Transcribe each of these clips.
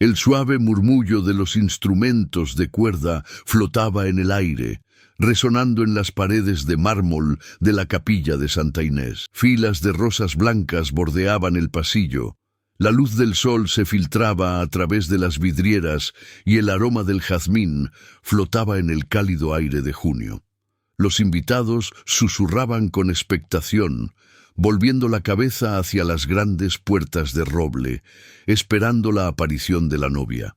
El suave murmullo de los instrumentos de cuerda flotaba en el aire, resonando en las paredes de mármol de la capilla de Santa Inés. Filas de rosas blancas bordeaban el pasillo. La luz del sol se filtraba a través de las vidrieras y el aroma del jazmín flotaba en el cálido aire de junio. Los invitados susurraban con expectación, volviendo la cabeza hacia las grandes puertas de roble, esperando la aparición de la novia.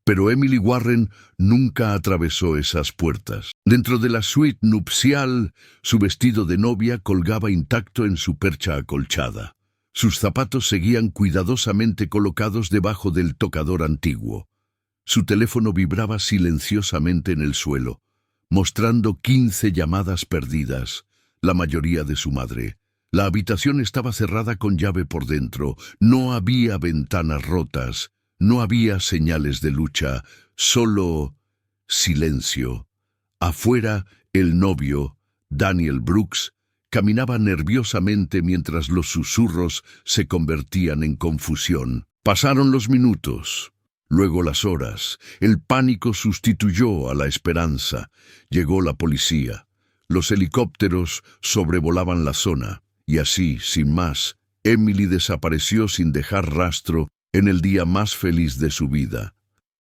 Pero Emily Warren nunca atravesó esas puertas. Dentro de la suite nupcial, su vestido de novia colgaba intacto en su percha acolchada. Sus zapatos seguían cuidadosamente colocados debajo del tocador antiguo. Su teléfono vibraba silenciosamente en el suelo, mostrando 15 llamadas perdidas, la mayoría de su madre. La habitación estaba cerrada con llave por dentro, no había ventanas rotas, no había señales de lucha, solo silencio. Afuera, el novio, Daniel Brooks, caminaba nerviosamente mientras los susurros se convertían en confusión. Pasaron los minutos, luego las horas. El pánico sustituyó a la esperanza. Llegó la policía. Los helicópteros sobrevolaban la zona. Y así, sin más, Emily desapareció sin dejar rastro en el día más feliz de su vida.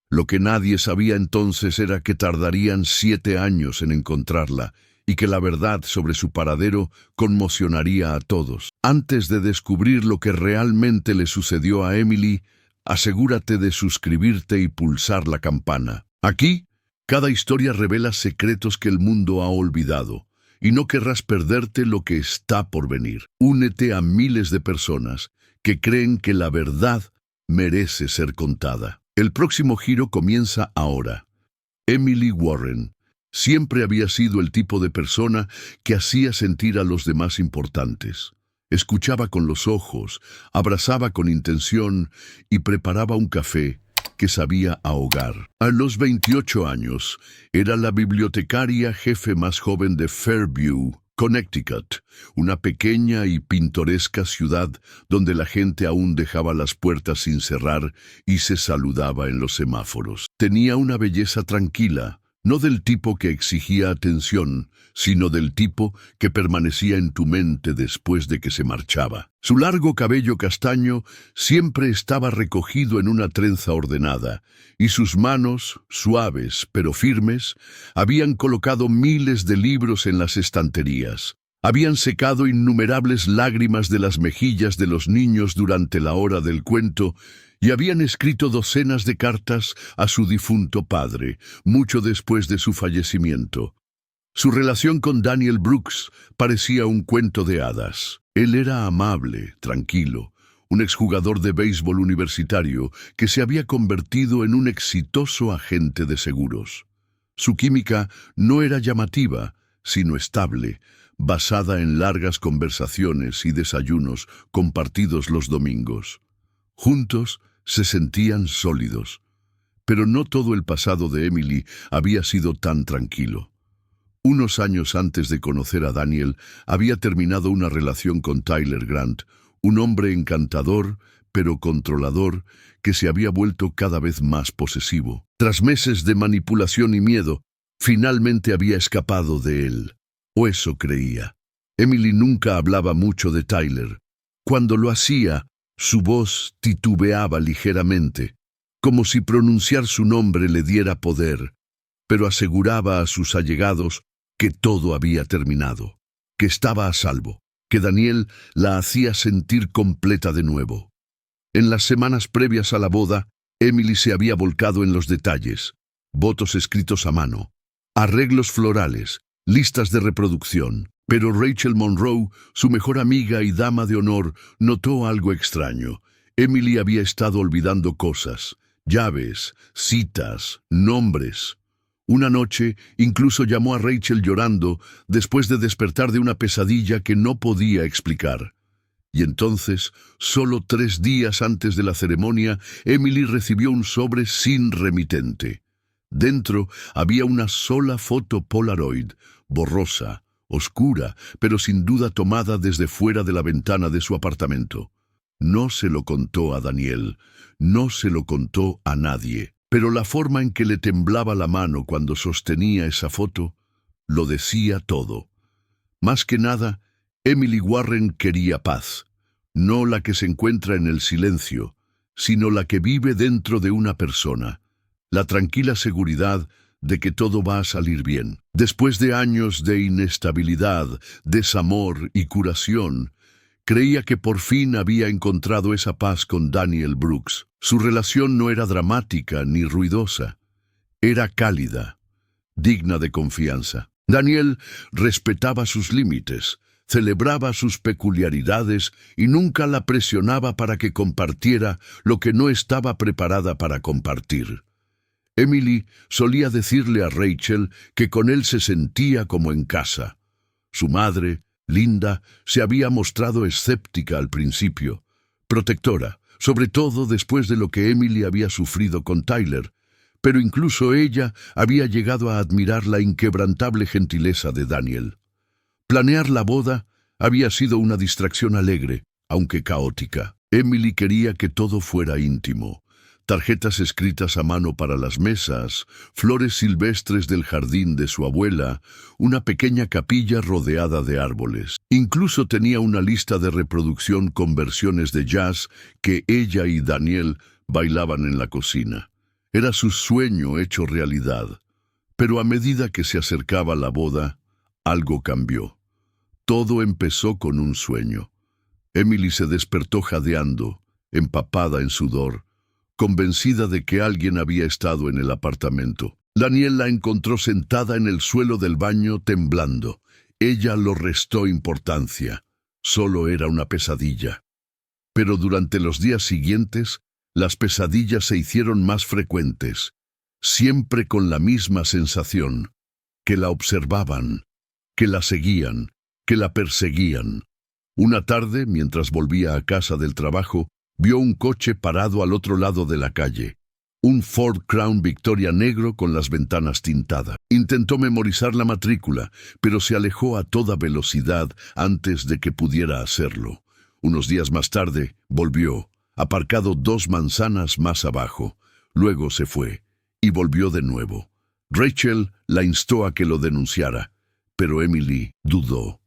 Lo que nadie sabía entonces era que tardarían 7 años en encontrarla y que la verdad sobre su paradero conmocionaría a todos. Antes de descubrir lo que realmente le sucedió a Emily, asegúrate de suscribirte y pulsar la campana. Aquí, cada historia revela secretos que el mundo ha olvidado. Y no querrás perderte lo que está por venir. Únete a miles de personas que creen que la verdad merece ser contada. El próximo giro comienza ahora. Emily Warren siempre había sido el tipo de persona que hacía sentir a los demás importantes. Escuchaba con los ojos, abrazaba con intención y preparaba un café que sabía ahogar. A los 28 años, era la bibliotecaria jefe más joven de Fairview, Connecticut, una pequeña y pintoresca ciudad donde la gente aún dejaba las puertas sin cerrar y se saludaba en los semáforos. Tenía una belleza tranquila, no del tipo que exigía atención, sino del tipo que permanecía en tu mente después de que se marchaba. Su largo cabello castaño siempre estaba recogido en una trenza ordenada, y sus manos, suaves pero firmes, habían colocado miles de libros en las estanterías. Habían secado innumerables lágrimas de las mejillas de los niños durante la hora del cuento y habían escrito docenas de cartas a su difunto padre, mucho después de su fallecimiento. Su relación con Daniel Brooks parecía un cuento de hadas. Él era amable, tranquilo, un exjugador de béisbol universitario que se había convertido en un exitoso agente de seguros. Su química no era llamativa, sino estable, basada en largas conversaciones y desayunos compartidos los domingos. Juntos se sentían sólidos, pero no todo el pasado de Emily había sido tan tranquilo. Unos años antes de conocer a Daniel, había terminado una relación con Tyler Grant, un hombre encantador, pero controlador, que se había vuelto cada vez más posesivo. Tras meses de manipulación y miedo, finalmente había escapado de él. O eso creía. Emily nunca hablaba mucho de Tyler. Cuando lo hacía, su voz titubeaba ligeramente, como si pronunciar su nombre le diera poder, pero aseguraba a sus allegados que todo había terminado, que estaba a salvo, que Daniel la hacía sentir completa de nuevo. En las semanas previas a la boda, Emily se había volcado en los detalles, votos escritos a mano, arreglos florales, listas de reproducción. Pero Rachel Monroe, su mejor amiga y dama de honor, notó algo extraño. Emily había estado olvidando cosas, llaves, citas, nombres. Una noche, incluso llamó a Rachel llorando después de despertar de una pesadilla que no podía explicar. Y entonces, solo 3 días antes de la ceremonia, Emily recibió un sobre sin remitente. Dentro había una sola foto Polaroid, borrosa, oscura, pero sin duda tomada desde fuera de la ventana de su apartamento. No se lo contó a Daniel, no se lo contó a nadie, pero la forma en que le temblaba la mano cuando sostenía esa foto lo decía todo. Más que nada, Emily Warren quería paz, no la que se encuentra en el silencio, sino la que vive dentro de una persona, la tranquila seguridad de que todo va a salir bien. Después de años de inestabilidad, desamor y curación, creía que por fin había encontrado esa paz con Daniel Brooks. Su relación no era dramática ni ruidosa, era cálida, digna de confianza. Daniel respetaba sus límites, celebraba sus peculiaridades y nunca la presionaba para que compartiera lo que no estaba preparada para compartir. Emily solía decirle a Rachel que con él se sentía como en casa. Su madre, Linda, se había mostrado escéptica al principio, protectora, sobre todo después de lo que Emily había sufrido con Tyler, pero incluso ella había llegado a admirar la inquebrantable gentileza de Daniel. Planear la boda había sido una distracción alegre, aunque caótica. Emily quería que todo fuera íntimo. Tarjetas escritas a mano para las mesas, flores silvestres del jardín de su abuela, una pequeña capilla rodeada de árboles. Incluso tenía una lista de reproducción con versiones de jazz que ella y Daniel bailaban en la cocina. Era su sueño hecho realidad. Pero a medida que se acercaba la boda, algo cambió. Todo empezó con un sueño. Emily se despertó jadeando, empapada en sudor, convencida de que alguien había estado en el apartamento. Daniel la encontró sentada en el suelo del baño temblando. Ella lo restó importancia. Solo era una pesadilla. Pero durante los días siguientes, las pesadillas se hicieron más frecuentes, siempre con la misma sensación, que la observaban, que la seguían, que la perseguían. Una tarde, mientras volvía a casa del trabajo, vio un coche parado al otro lado de la calle. Un Ford Crown Victoria negro con las ventanas tintadas. Intentó memorizar la matrícula, pero se alejó a toda velocidad antes de que pudiera hacerlo. Unos días más tarde, volvió, aparcado 2 manzanas más abajo. Luego se fue, y volvió de nuevo. Rachel la instó a que lo denunciara, pero Emily dudó.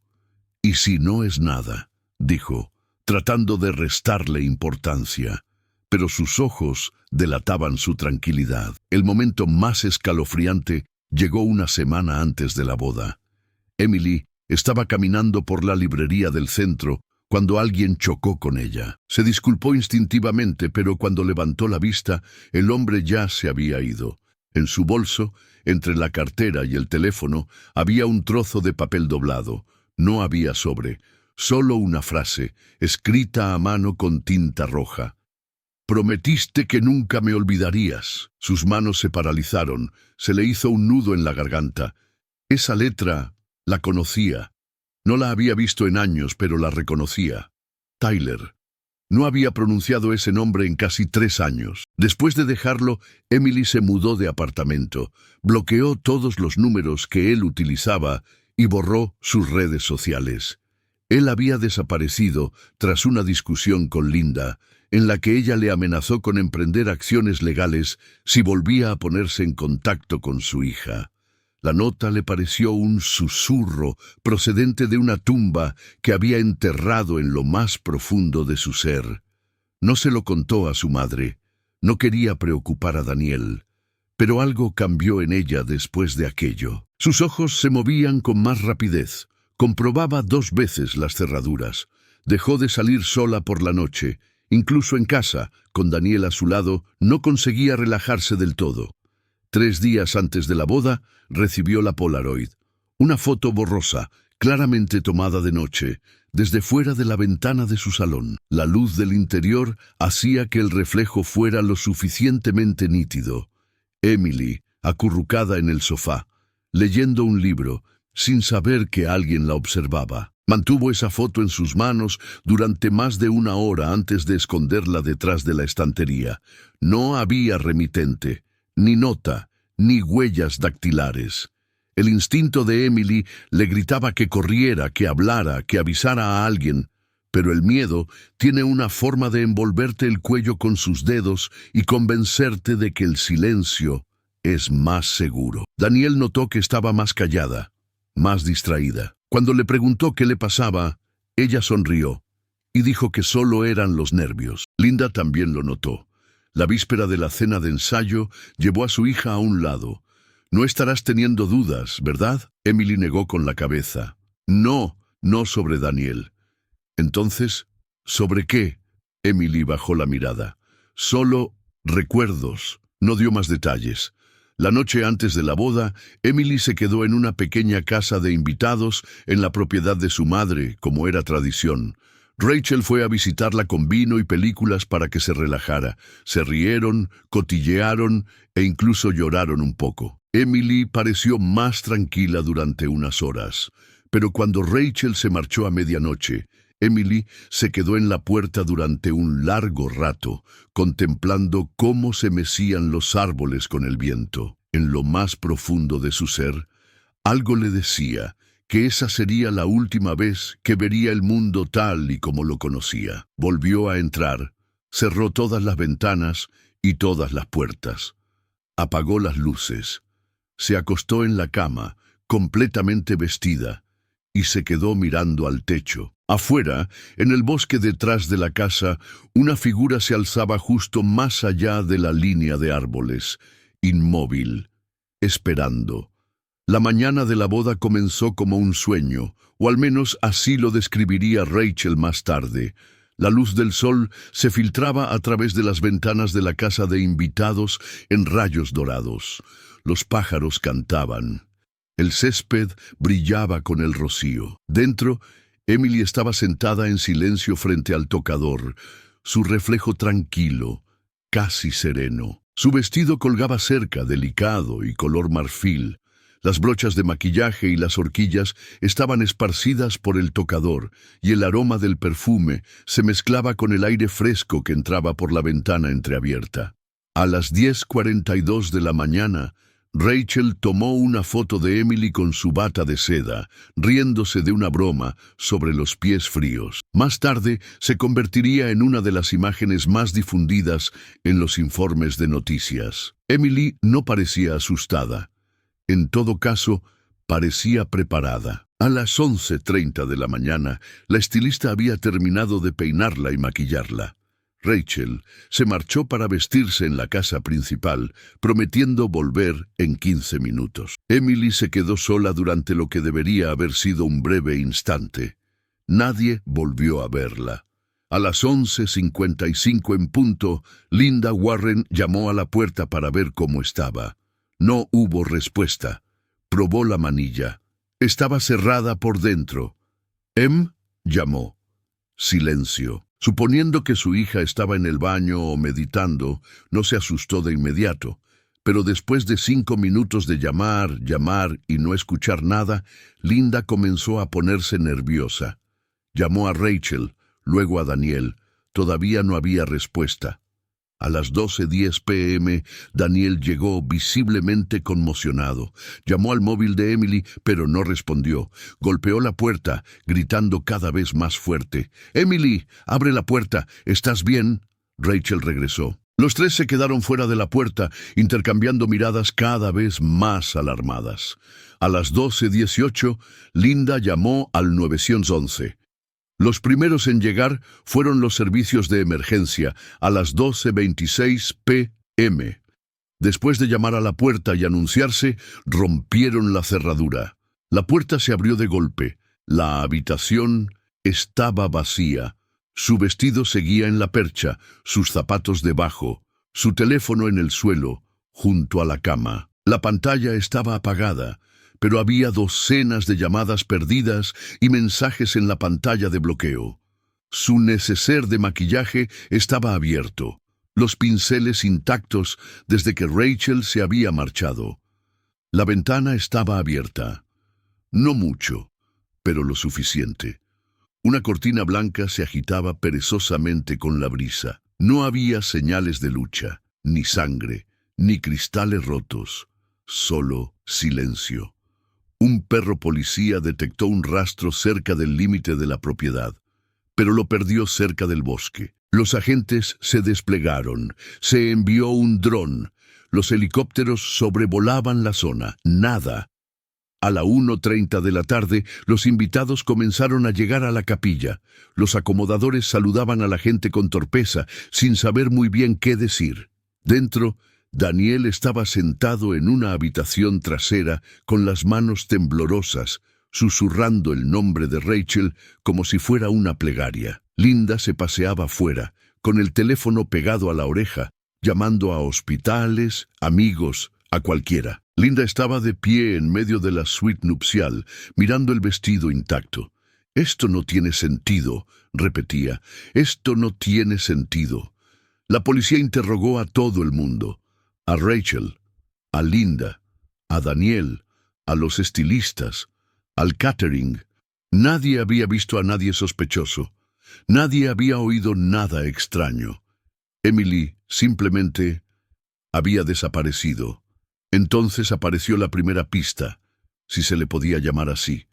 «¿Y si no es nada?», dijo, tratando de restarle importancia, pero sus ojos delataban su tranquilidad. El momento más escalofriante llegó una semana antes de la boda. Emily estaba caminando por la librería del centro cuando alguien chocó con ella. Se disculpó instintivamente, pero cuando levantó la vista, el hombre ya se había ido. En su bolso, entre la cartera y el teléfono, había un trozo de papel doblado. No había sobre. Solo una frase, escrita a mano con tinta roja. «Prometiste que nunca me olvidarías». Sus manos se paralizaron, se le hizo un nudo en la garganta. Esa letra la conocía. No la había visto en años, pero la reconocía. Tyler. No había pronunciado ese nombre en casi 3 años. Después de dejarlo, Emily se mudó de apartamento, bloqueó todos los números que él utilizaba y borró sus redes sociales. Él había desaparecido tras una discusión con Linda, en la que ella le amenazó con emprender acciones legales si volvía a ponerse en contacto con su hija. La nota le pareció un susurro procedente de una tumba que había enterrado en lo más profundo de su ser. No se lo contó a su madre. No quería preocupar a Daniel. Pero algo cambió en ella después de aquello. Sus ojos se movían con más rapidez. Comprobaba 2 veces las cerraduras. Dejó de salir sola por la noche. Incluso en casa, con Daniel a su lado, no conseguía relajarse del todo. 3 días antes de la boda, recibió la Polaroid. Una foto borrosa, claramente tomada de noche, desde fuera de la ventana de su salón. La luz del interior hacía que el reflejo fuera lo suficientemente nítido. Emily, acurrucada en el sofá, leyendo un libro, sin saber que alguien la observaba. Mantuvo esa foto en sus manos durante más de 1 hora antes de esconderla detrás de la estantería. No había remitente, ni nota, ni huellas dactilares. El instinto de Emily le gritaba que corriera, que hablara, que avisara a alguien, pero el miedo tiene una forma de envolverte el cuello con sus dedos y convencerte de que el silencio es más seguro. Daniel notó que estaba más callada, más distraída. Cuando le preguntó qué le pasaba, ella sonrió y dijo que solo eran los nervios. Linda también lo notó. La víspera de la cena de ensayo llevó a su hija a un lado. «No estarás teniendo dudas, ¿verdad?». Emily negó con la cabeza. «No, no sobre Daniel». «Entonces, ¿sobre qué?». Emily bajó la mirada. «Solo recuerdos». No dio más detalles. La noche antes de la boda, Emily se quedó en una pequeña casa de invitados en la propiedad de su madre, como era tradición. Rachel fue a visitarla con vino y películas para que se relajara. Se rieron, cotillearon e incluso lloraron un poco. Emily pareció más tranquila durante unas horas, pero cuando Rachel se marchó a medianoche, Emily se quedó en la puerta durante un largo rato, contemplando cómo se mecían los árboles con el viento. En lo más profundo de su ser, algo le decía que esa sería la última vez que vería el mundo tal y como lo conocía. Volvió a entrar, cerró todas las ventanas y todas las puertas. Apagó las luces. Se acostó en la cama, completamente vestida, y se quedó mirando al techo. Afuera, en el bosque detrás de la casa, una figura se alzaba justo más allá de la línea de árboles, inmóvil, esperando. La mañana de la boda comenzó como un sueño, o al menos así lo describiría Rachel más tarde. La luz del sol se filtraba a través de las ventanas de la casa de invitados en rayos dorados. Los pájaros cantaban. El césped brillaba con el rocío. Dentro, Emily estaba sentada en silencio frente al tocador, su reflejo tranquilo, casi sereno. Su vestido colgaba cerca, delicado y color marfil. Las brochas de maquillaje y las horquillas estaban esparcidas por el tocador, y el aroma del perfume se mezclaba con el aire fresco que entraba por la ventana entreabierta. A las 10:42 de la mañana, Rachel tomó una foto de Emily con su bata de seda, riéndose de una broma sobre los pies fríos. Más tarde, se convertiría en una de las imágenes más difundidas en los informes de noticias. Emily no parecía asustada. En todo caso, parecía preparada. A las 11:30 de la mañana, la estilista había terminado de peinarla y maquillarla. Rachel se marchó para vestirse en la casa principal, prometiendo volver en 15 minutos. Emily se quedó sola durante lo que debería haber sido un breve instante. Nadie volvió a verla. A las 11:55 en punto, Linda Warren llamó a la puerta para ver cómo estaba. No hubo respuesta. Probó la manilla. Estaba cerrada por dentro. Llamó. Silencio. Suponiendo que su hija estaba en el baño o meditando, no se asustó de inmediato. Pero después de 5 minutos de llamar y no escuchar nada, Linda comenzó a ponerse nerviosa. Llamó a Rachel, luego a Daniel. Todavía no había respuesta. A las 12:10 p.m., Daniel llegó visiblemente conmocionado. Llamó al móvil de Emily, pero no respondió. Golpeó la puerta, gritando cada vez más fuerte. «Emily, abre la puerta. ¿Estás bien?». Rachel regresó. Los tres se quedaron fuera de la puerta, intercambiando miradas cada vez más alarmadas. A las 12:18, Linda llamó al 911. Los primeros en llegar fueron los servicios de emergencia a las 12:26 p.m. Después de llamar a la puerta y anunciarse, rompieron la cerradura. La puerta se abrió de golpe. La habitación estaba vacía. Su vestido seguía en la percha, sus zapatos debajo, su teléfono en el suelo, junto a la cama. La pantalla estaba apagada, pero había docenas de llamadas perdidas y mensajes en la pantalla de bloqueo. Su neceser de maquillaje estaba abierto, los pinceles intactos desde que Rachel se había marchado. La ventana estaba abierta. No mucho, pero lo suficiente. Una cortina blanca se agitaba perezosamente con la brisa. No había señales de lucha, ni sangre, ni cristales rotos, solo silencio. Un perro policía detectó un rastro cerca del límite de la propiedad, pero lo perdió cerca del bosque. Los agentes se desplegaron, se envió un dron, los helicópteros sobrevolaban la zona, nada. A la 1:30 de la tarde, los invitados comenzaron a llegar a la capilla. Los acomodadores saludaban a la gente con torpeza, sin saber muy bien qué decir. Dentro, Daniel estaba sentado en una habitación trasera con las manos temblorosas, susurrando el nombre de Rachel como si fuera una plegaria. Linda se paseaba fuera, con el teléfono pegado a la oreja, llamando a hospitales, amigos, a cualquiera. Linda estaba de pie en medio de la suite nupcial, mirando el vestido intacto. «Esto no tiene sentido», repetía. «Esto no tiene sentido». La policía interrogó a todo el mundo. A Rachel, a Linda, a Daniel, a los estilistas, al catering. Nadie había visto a nadie sospechoso. Nadie había oído nada extraño. Emily simplemente había desaparecido. Entonces apareció la primera pista, si se le podía llamar así.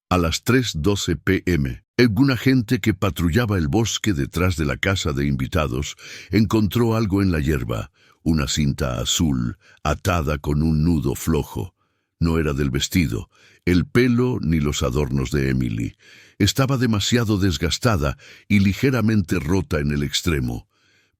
A las 3:12 p.m., un agente que patrullaba el bosque detrás de la casa de invitados encontró algo en la hierba, una cinta azul atada con un nudo flojo. No era del vestido, el pelo ni los adornos de Emily. Estaba demasiado desgastada y ligeramente rota en el extremo.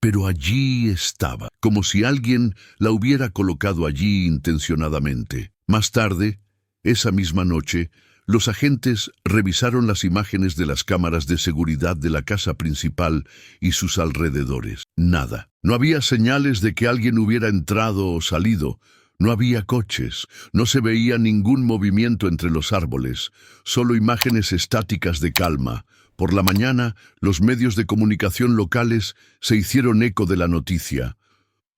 Pero allí estaba, como si alguien la hubiera colocado allí intencionadamente. Más tarde, esa misma noche, los agentes revisaron las imágenes de las cámaras de seguridad de la casa principal y sus alrededores. Nada. No había señales de que alguien hubiera entrado o salido. No había coches. No se veía ningún movimiento entre los árboles. Solo imágenes estáticas de calma. Por la mañana, los medios de comunicación locales se hicieron eco de la noticia.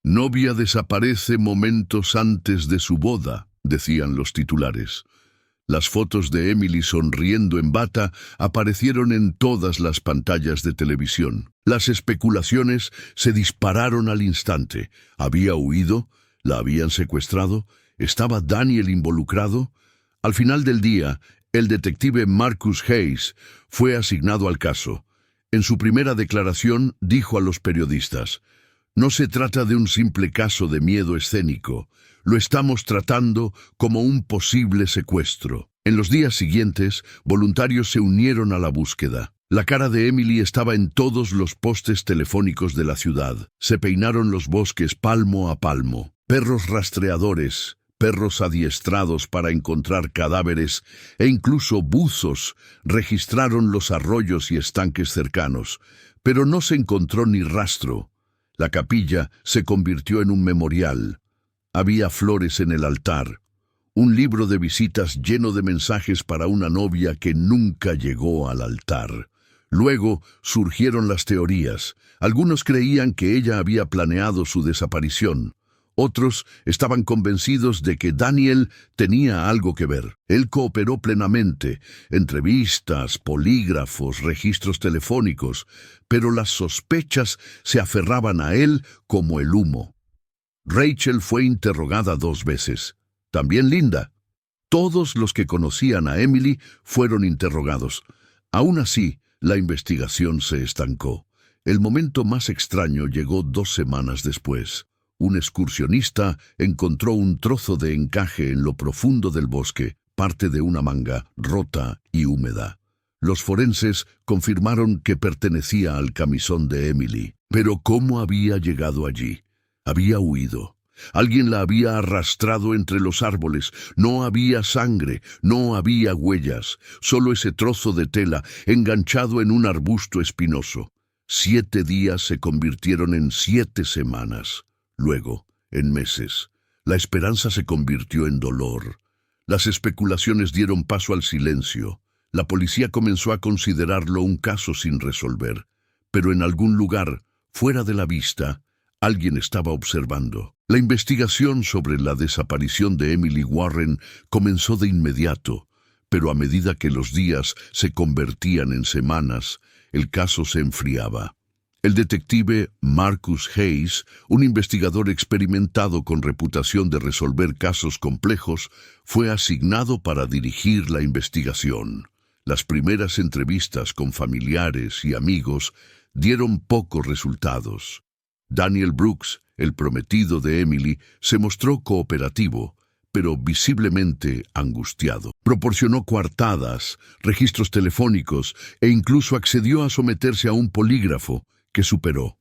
«Novia desaparece momentos antes de su boda», decían los titulares. Las fotos de Emily sonriendo en bata aparecieron en todas las pantallas de televisión. Las especulaciones se dispararon al instante. ¿Había huido? ¿La habían secuestrado? ¿Estaba Daniel involucrado? Al final del día, el detective Marcus Hayes fue asignado al caso. En su primera declaración dijo a los periodistas: «No se trata de un simple caso de miedo escénico. Lo estamos tratando como un posible secuestro». En los días siguientes, voluntarios se unieron a la búsqueda. La cara de Emily estaba en todos los postes telefónicos de la ciudad. Se peinaron los bosques palmo a palmo. Perros rastreadores, perros adiestrados para encontrar cadáveres e incluso buzos registraron los arroyos y estanques cercanos, pero no se encontró ni rastro. La capilla se convirtió en un memorial. Había flores en el altar, un libro de visitas lleno de mensajes para una novia que nunca llegó al altar. Luego surgieron las teorías. Algunos creían que ella había planeado su desaparición. Otros estaban convencidos de que Daniel tenía algo que ver. Él cooperó plenamente, entrevistas, polígrafos, registros telefónicos, pero las sospechas se aferraban a él como el humo. Rachel fue interrogada 2 veces. También Linda. Todos los que conocían a Emily fueron interrogados. Aún así, la investigación se estancó. El momento más extraño llegó 2 semanas después. Un excursionista encontró un trozo de encaje en lo profundo del bosque, parte de una manga, rota y húmeda. Los forenses confirmaron que pertenecía al camisón de Emily. Pero ¿cómo había llegado allí? Había huido. Alguien la había arrastrado entre los árboles. No había sangre, no había huellas, solo ese trozo de tela enganchado en un arbusto espinoso. 7 días se convirtieron en 7 semanas. Luego, en meses, la esperanza se convirtió en dolor. Las especulaciones dieron paso al silencio. La policía comenzó a considerarlo un caso sin resolver. Pero en algún lugar, fuera de la vista, alguien estaba observando. La investigación sobre la desaparición de Emily Warren comenzó de inmediato, pero a medida que los días se convertían en semanas, el caso se enfriaba. El detective Marcus Hayes, un investigador experimentado con reputación de resolver casos complejos, fue asignado para dirigir la investigación. Las primeras entrevistas con familiares y amigos dieron pocos resultados. Daniel Brooks, el prometido de Emily, se mostró cooperativo, pero visiblemente angustiado. Proporcionó coartadas, registros telefónicos e incluso accedió a someterse a un polígrafo que superó.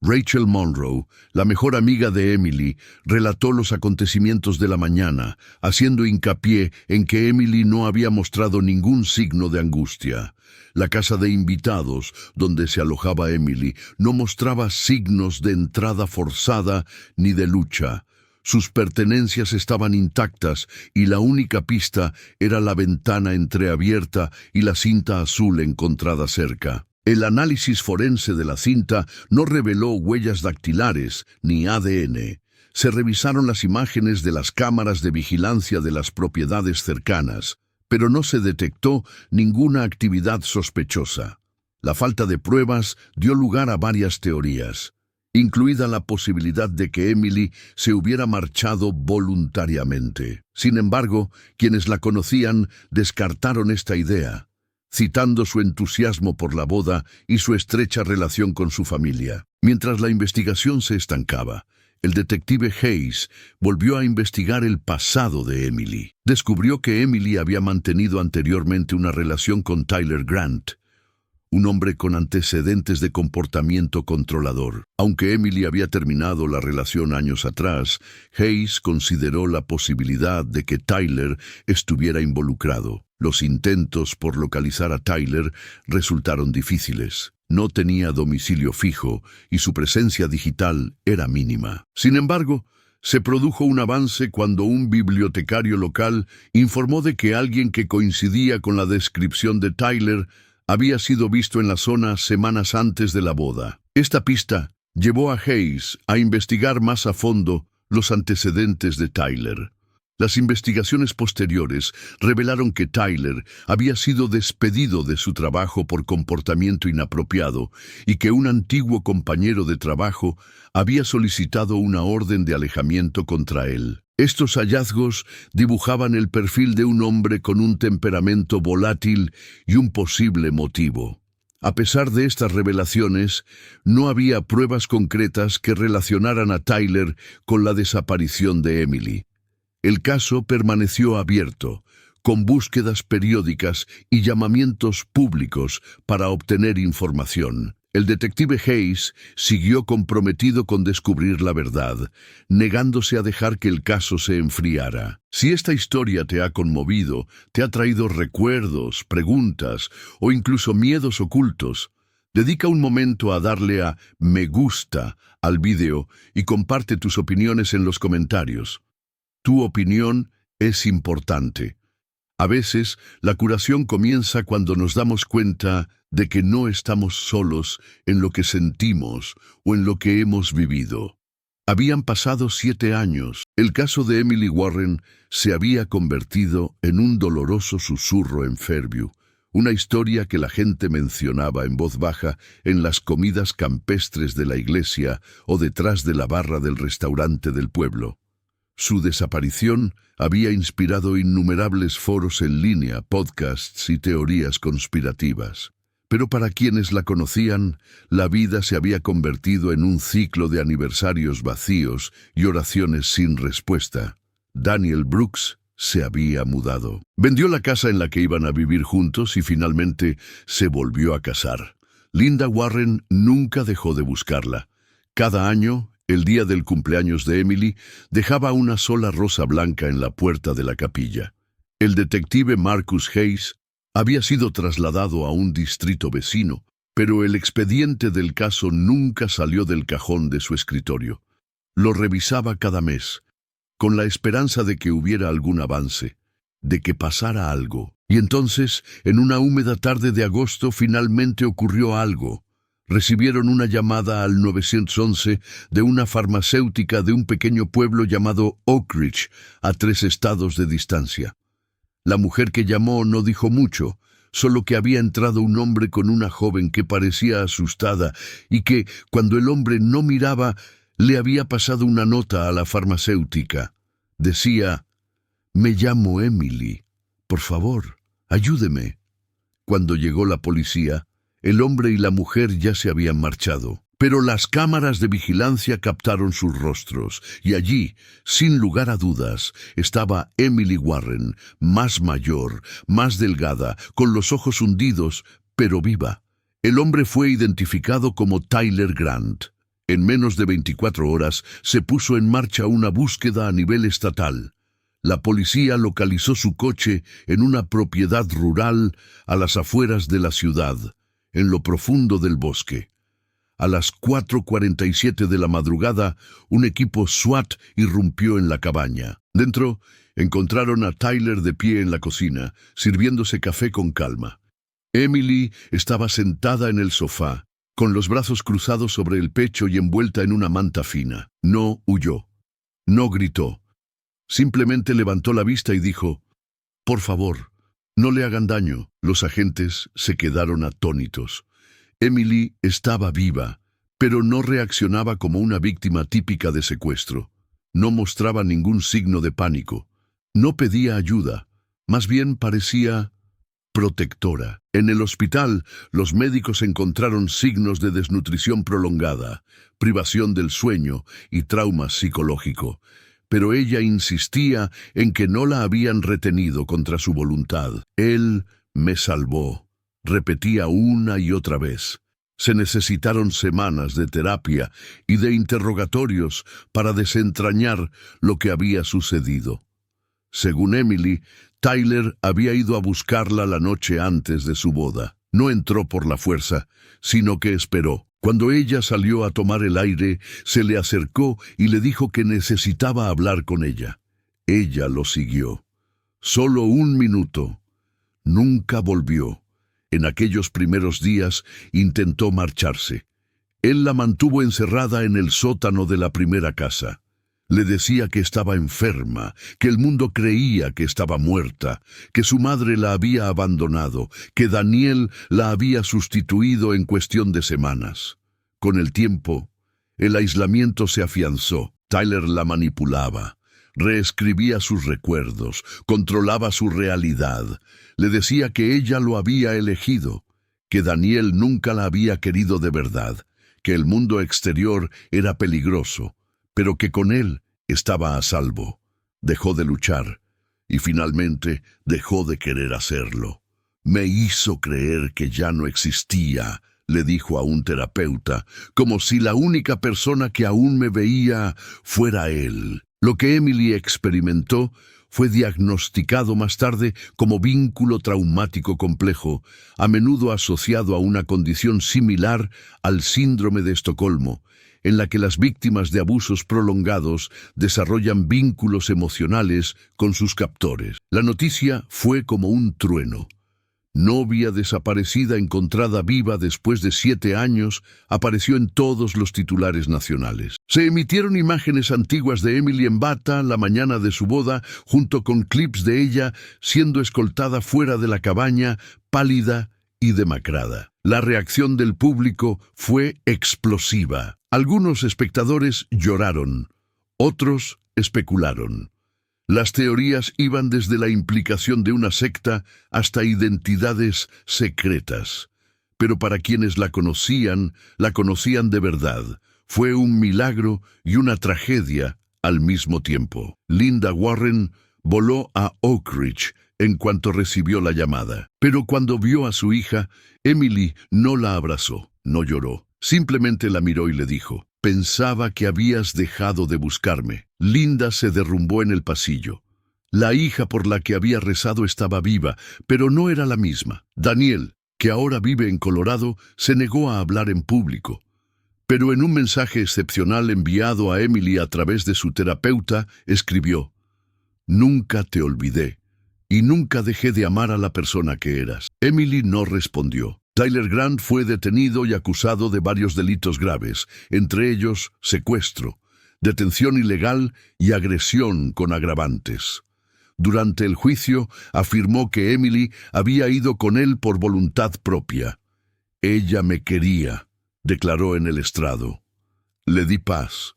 Rachel Monroe, la mejor amiga de Emily, relató los acontecimientos de la mañana, haciendo hincapié en que Emily no había mostrado ningún signo de angustia. La casa de invitados, donde se alojaba Emily, no mostraba signos de entrada forzada ni de lucha. Sus pertenencias estaban intactas y la única pista era la ventana entreabierta y la cinta azul encontrada cerca. El análisis forense de la cinta no reveló huellas dactilares ni ADN. Se revisaron las imágenes de las cámaras de vigilancia de las propiedades cercanas, pero no se detectó ninguna actividad sospechosa. La falta de pruebas dio lugar a varias teorías, incluida la posibilidad de que Emily se hubiera marchado voluntariamente. Sin embargo, quienes la conocían descartaron esta idea, citando su entusiasmo por la boda y su estrecha relación con su familia. Mientras la investigación se estancaba, el detective Hayes volvió a investigar el pasado de Emily. Descubrió que Emily había mantenido anteriormente una relación con Tyler Grant, un hombre con antecedentes de comportamiento controlador. Aunque Emily había terminado la relación años atrás, Hayes consideró la posibilidad de que Tyler estuviera involucrado. Los intentos por localizar a Tyler resultaron difíciles. No tenía domicilio fijo y su presencia digital era mínima. Sin embargo, se produjo un avance cuando un bibliotecario local informó de que alguien que coincidía con la descripción de Tyler había sido visto en la zona semanas antes de la boda. Esta pista llevó a Hayes a investigar más a fondo los antecedentes de Tyler. Las investigaciones posteriores revelaron que Tyler había sido despedido de su trabajo por comportamiento inapropiado y que un antiguo compañero de trabajo había solicitado una orden de alejamiento contra él. Estos hallazgos dibujaban el perfil de un hombre con un temperamento volátil y un posible motivo. A pesar de estas revelaciones, no había pruebas concretas que relacionaran a Tyler con la desaparición de Emily. El caso permaneció abierto, con búsquedas periódicas y llamamientos públicos para obtener información. El detective Hayes siguió comprometido con descubrir la verdad, negándose a dejar que el caso se enfriara. Si esta historia te ha conmovido, te ha traído recuerdos, preguntas o incluso miedos ocultos, dedica un momento a darle a me gusta al video y comparte tus opiniones en los comentarios. Tu opinión es importante. A veces, la curación comienza cuando nos damos cuenta de que no estamos solos en lo que sentimos o en lo que hemos vivido. Habían pasado 7 años. El caso de Emily Warren se había convertido en un doloroso susurro en Fairview, una historia que la gente mencionaba en voz baja en las comidas campestres de la iglesia o detrás de la barra del restaurante del pueblo. Su desaparición había inspirado innumerables foros en línea, podcasts y teorías conspirativas. Pero para quienes la conocían, la vida se había convertido en un ciclo de aniversarios vacíos y oraciones sin respuesta. Daniel Brooks se había mudado. Vendió la casa en la que iban a vivir juntos y finalmente se volvió a casar. Linda Warren nunca dejó de buscarla. Cada año, el día del cumpleaños de Emily, dejaba una sola rosa blanca en la puerta de la capilla. El detective Marcus Hayes había sido trasladado a un distrito vecino, pero el expediente del caso nunca salió del cajón de su escritorio. Lo revisaba cada mes, con la esperanza de que hubiera algún avance, de que pasara algo. Y entonces, en una húmeda tarde de agosto, finalmente ocurrió algo. Recibieron una llamada al 911 de una farmacéutica de un pequeño pueblo llamado Oak Ridge, a 3 estados de distancia. La mujer que llamó no dijo mucho, solo que había entrado un hombre con una joven que parecía asustada y que, cuando el hombre no miraba, le había pasado una nota a la farmacéutica. Decía: «Me llamo Emily. Por favor, ayúdeme». Cuando llegó la policía, el hombre y la mujer ya se habían marchado. Pero las cámaras de vigilancia captaron sus rostros, y allí, sin lugar a dudas, estaba Emily Warren, más mayor, más delgada, con los ojos hundidos, pero viva. El hombre fue identificado como Tyler Grant. En menos de 24 horas se puso en marcha una búsqueda a nivel estatal. La policía localizó su coche en una propiedad rural a las afueras de la ciudad, en lo profundo del bosque. A las 4:47 de la madrugada, un equipo SWAT irrumpió en la cabaña. Dentro, encontraron a Tyler de pie en la cocina, sirviéndose café con calma. Emily estaba sentada en el sofá, con los brazos cruzados sobre el pecho y envuelta en una manta fina. No huyó. No gritó. Simplemente levantó la vista y dijo: «Por favor, no le hagan daño». Los agentes se quedaron atónitos. Emily estaba viva, pero no reaccionaba como una víctima típica de secuestro. No mostraba ningún signo de pánico. No pedía ayuda. Más bien parecía protectora. En el hospital, los médicos encontraron signos de desnutrición prolongada, privación del sueño y trauma psicológico. Pero ella insistía en que no la habían retenido contra su voluntad. «Él me salvó», repetía una y otra vez. Se necesitaron semanas de terapia y de interrogatorios para desentrañar lo que había sucedido. Según Emily, Tyler había ido a buscarla la noche antes de su boda. No entró por la fuerza, sino que esperó. Cuando ella salió a tomar el aire, se le acercó y le dijo que necesitaba hablar con ella. Ella lo siguió. Solo 1 minuto. Nunca volvió. En aquellos primeros días intentó marcharse. Él la mantuvo encerrada en el sótano de la primera casa. Le decía que estaba enferma, que el mundo creía que estaba muerta, que su madre la había abandonado, que Daniel la había sustituido en cuestión de semanas. Con el tiempo, el aislamiento se afianzó. Tyler la manipulaba. Reescribía sus recuerdos, controlaba su realidad. Le decía que ella lo había elegido, que Daniel nunca la había querido de verdad, que el mundo exterior era peligroso, pero que con él estaba a salvo. Dejó de luchar y finalmente dejó de querer hacerlo. «Me hizo creer que ya no existía», le dijo a un terapeuta, como si la única persona que aún me veía fuera él. Lo que Emily experimentó fue diagnosticado más tarde como vínculo traumático complejo, a menudo asociado a una condición similar al síndrome de Estocolmo, en la que las víctimas de abusos prolongados desarrollan vínculos emocionales con sus captores. La noticia fue como un trueno. Novia desaparecida encontrada viva después de 7 años, apareció en todos los titulares nacionales. Se emitieron imágenes antiguas de Emily en bata la mañana de su boda, junto con clips de ella siendo escoltada fuera de la cabaña, pálida y demacrada. La reacción del público fue explosiva. Algunos espectadores lloraron, otros especularon. Las teorías iban desde la implicación de una secta hasta identidades secretas. Pero para quienes la conocían de verdad. Fue un milagro y una tragedia al mismo tiempo. Linda Warren voló a Oak Ridge en cuanto recibió la llamada. Pero cuando vio a su hija, Emily no la abrazó, no lloró. Simplemente la miró y le dijo: «Pensaba que habías dejado de buscarme». Linda se derrumbó en el pasillo. La hija por la que había rezado estaba viva, pero no era la misma. Daniel, que ahora vive en Colorado, se negó a hablar en público. Pero en un mensaje excepcional enviado a Emily a través de su terapeuta, escribió: «Nunca te olvidé y nunca dejé de amar a la persona que eras». Emily no respondió. Tyler Grant fue detenido y acusado de varios delitos graves, entre ellos secuestro, detención ilegal y agresión con agravantes. Durante el juicio afirmó que Emily había ido con él por voluntad propia. «Ella me quería», declaró en el estrado. «Le di paz,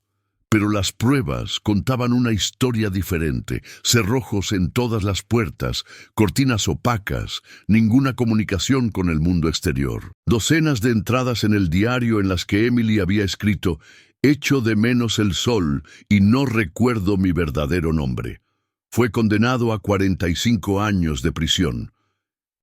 Pero las pruebas contaban una historia diferente: cerrojos en todas las puertas, cortinas opacas, ninguna comunicación con el mundo exterior. Docenas de entradas en el diario en las que Emily había escrito: «Echo de menos el sol y no recuerdo mi verdadero nombre». Fue condenado a 45 años de prisión.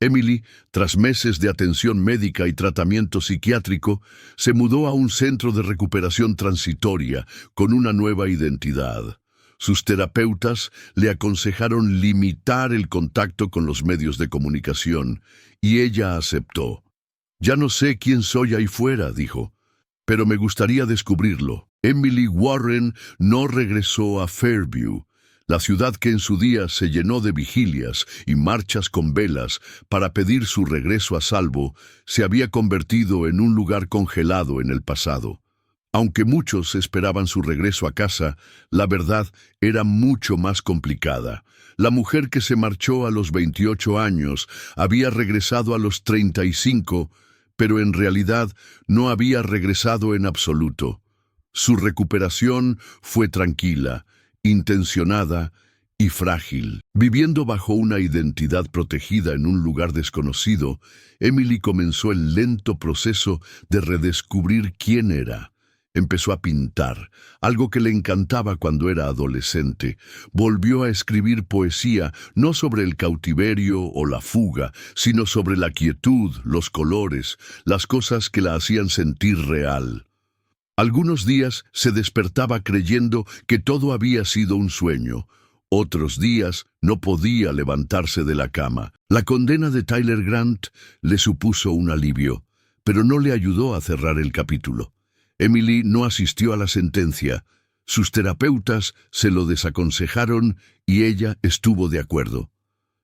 Emily, tras meses de atención médica y tratamiento psiquiátrico, se mudó a un centro de recuperación transitoria con una nueva identidad. Sus terapeutas le aconsejaron limitar el contacto con los medios de comunicación, y ella aceptó. «Ya no sé quién soy ahí fuera», dijo, «pero me gustaría descubrirlo». Emily Warren no regresó a Fairview, la ciudad que en su día se llenó de vigilias y marchas con velas para pedir su regreso a salvo. Se había convertido en un lugar congelado en el pasado. Aunque muchos esperaban su regreso a casa, la verdad era mucho más complicada. La mujer que se marchó a los 28 años había regresado a los 35, pero en realidad no había regresado en absoluto. Su recuperación fue tranquila, intencionada y frágil. Viviendo bajo una identidad protegida en un lugar desconocido, Emily comenzó el lento proceso de redescubrir quién era. Empezó a pintar, algo que le encantaba cuando era adolescente. Volvió a escribir poesía, no sobre el cautiverio o la fuga, sino sobre la quietud, los colores, las cosas que la hacían sentir real. Algunos días se despertaba creyendo que todo había sido un sueño. Otros días no podía levantarse de la cama. La condena de Tyler Grant le supuso un alivio, pero no le ayudó a cerrar el capítulo. Emily no asistió a la sentencia. Sus terapeutas se lo desaconsejaron y ella estuvo de acuerdo.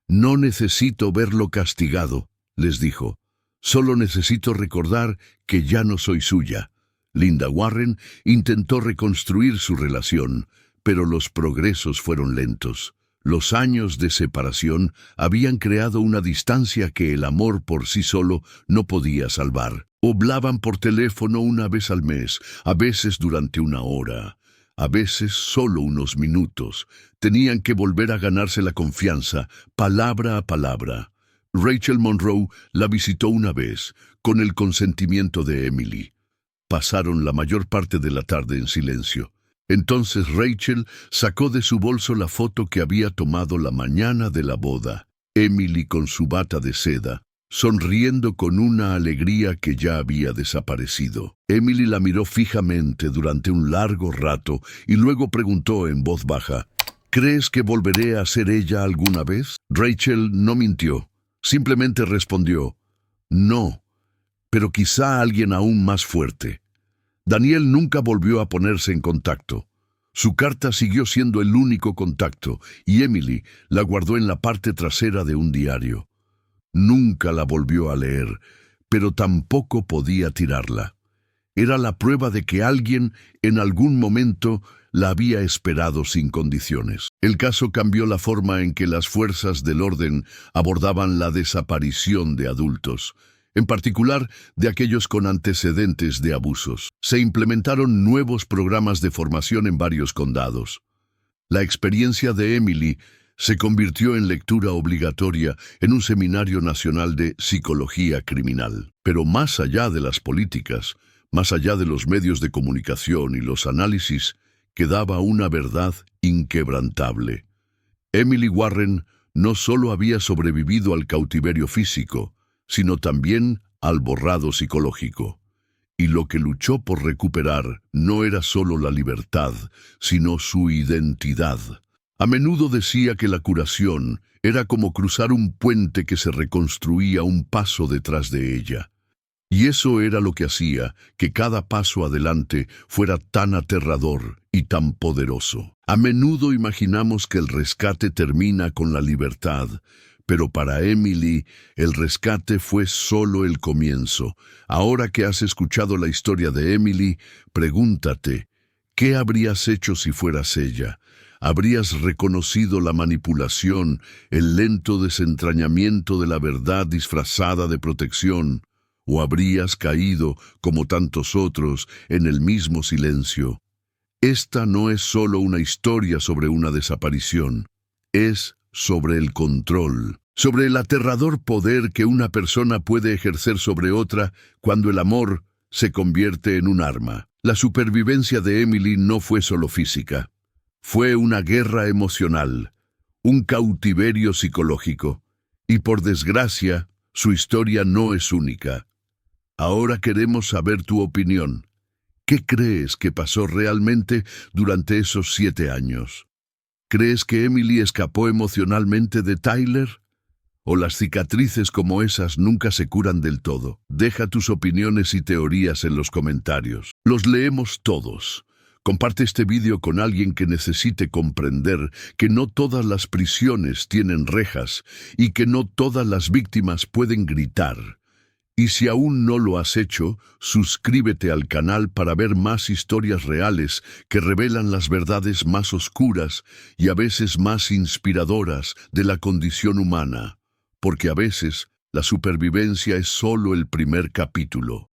«No necesito verlo castigado», les dijo. «Solo necesito recordar que ya no soy suya». Linda Warren intentó reconstruir su relación, pero los progresos fueron lentos. Los años de separación habían creado una distancia que el amor por sí solo no podía salvar. Hablaban por teléfono una vez al mes, a veces durante una hora, a veces solo unos minutos. Tenían que volver a ganarse la confianza, palabra a palabra. Rachel Monroe la visitó una vez, con el consentimiento de Emily. Pasaron la mayor parte de la tarde en silencio. Entonces Rachel sacó de su bolso la foto que había tomado la mañana de la boda. Emily con su bata de seda, sonriendo con una alegría que ya había desaparecido. Emily la miró fijamente durante un largo rato y luego preguntó en voz baja: «¿Crees que volveré a ser ella alguna vez?» Rachel no mintió. Simplemente respondió: «No, pero quizá alguien aún más fuerte». Daniel nunca volvió a ponerse en contacto. Su carta siguió siendo el único contacto, y Emily la guardó en la parte trasera de un diario. Nunca la volvió a leer, pero tampoco podía tirarla. Era la prueba de que alguien, en algún momento, la había esperado sin condiciones. El caso cambió la forma en que las fuerzas del orden abordaban la desaparición de adultos, en particular de aquellos con antecedentes de abusos. Se implementaron nuevos programas de formación en varios condados. La experiencia de Emily se convirtió en lectura obligatoria en un seminario nacional de psicología criminal. Pero más allá de las políticas, más allá de los medios de comunicación y los análisis, quedaba una verdad inquebrantable. Emily Warren no solo había sobrevivido al cautiverio físico, sino también al borrado psicológico. Y lo que luchó por recuperar no era solo la libertad, sino su identidad. A menudo decía que la curación era como cruzar un puente que se reconstruía un paso detrás de ella. Y eso era lo que hacía que cada paso adelante fuera tan aterrador y tan poderoso. A menudo imaginamos que el rescate termina con la libertad, pero para Emily el rescate fue solo el comienzo. Ahora que has escuchado la historia de Emily, pregúntate, ¿qué habrías hecho si fueras ella? ¿Habrías reconocido la manipulación, el lento desentrañamiento de la verdad disfrazada de protección? ¿O habrías caído, como tantos otros, en el mismo silencio? Esta no es solo una historia sobre una desaparición, es sobre el control, sobre el aterrador poder que una persona puede ejercer sobre otra cuando el amor se convierte en un arma. La supervivencia de Emily no fue solo física, fue una guerra emocional, un cautiverio psicológico, y por desgracia, su historia no es única. Ahora queremos saber tu opinión. ¿Qué crees que pasó realmente durante esos 7 años? ¿Crees que Emily escapó emocionalmente de Tyler? ¿O las cicatrices como esas nunca se curan del todo? Deja tus opiniones y teorías en los comentarios. Los leemos todos. Comparte este vídeo con alguien que necesite comprender que no todas las prisiones tienen rejas y que no todas las víctimas pueden gritar. Y si aún no lo has hecho, suscríbete al canal para ver más historias reales que revelan las verdades más oscuras y a veces más inspiradoras de la condición humana, porque a veces la supervivencia es solo el primer capítulo.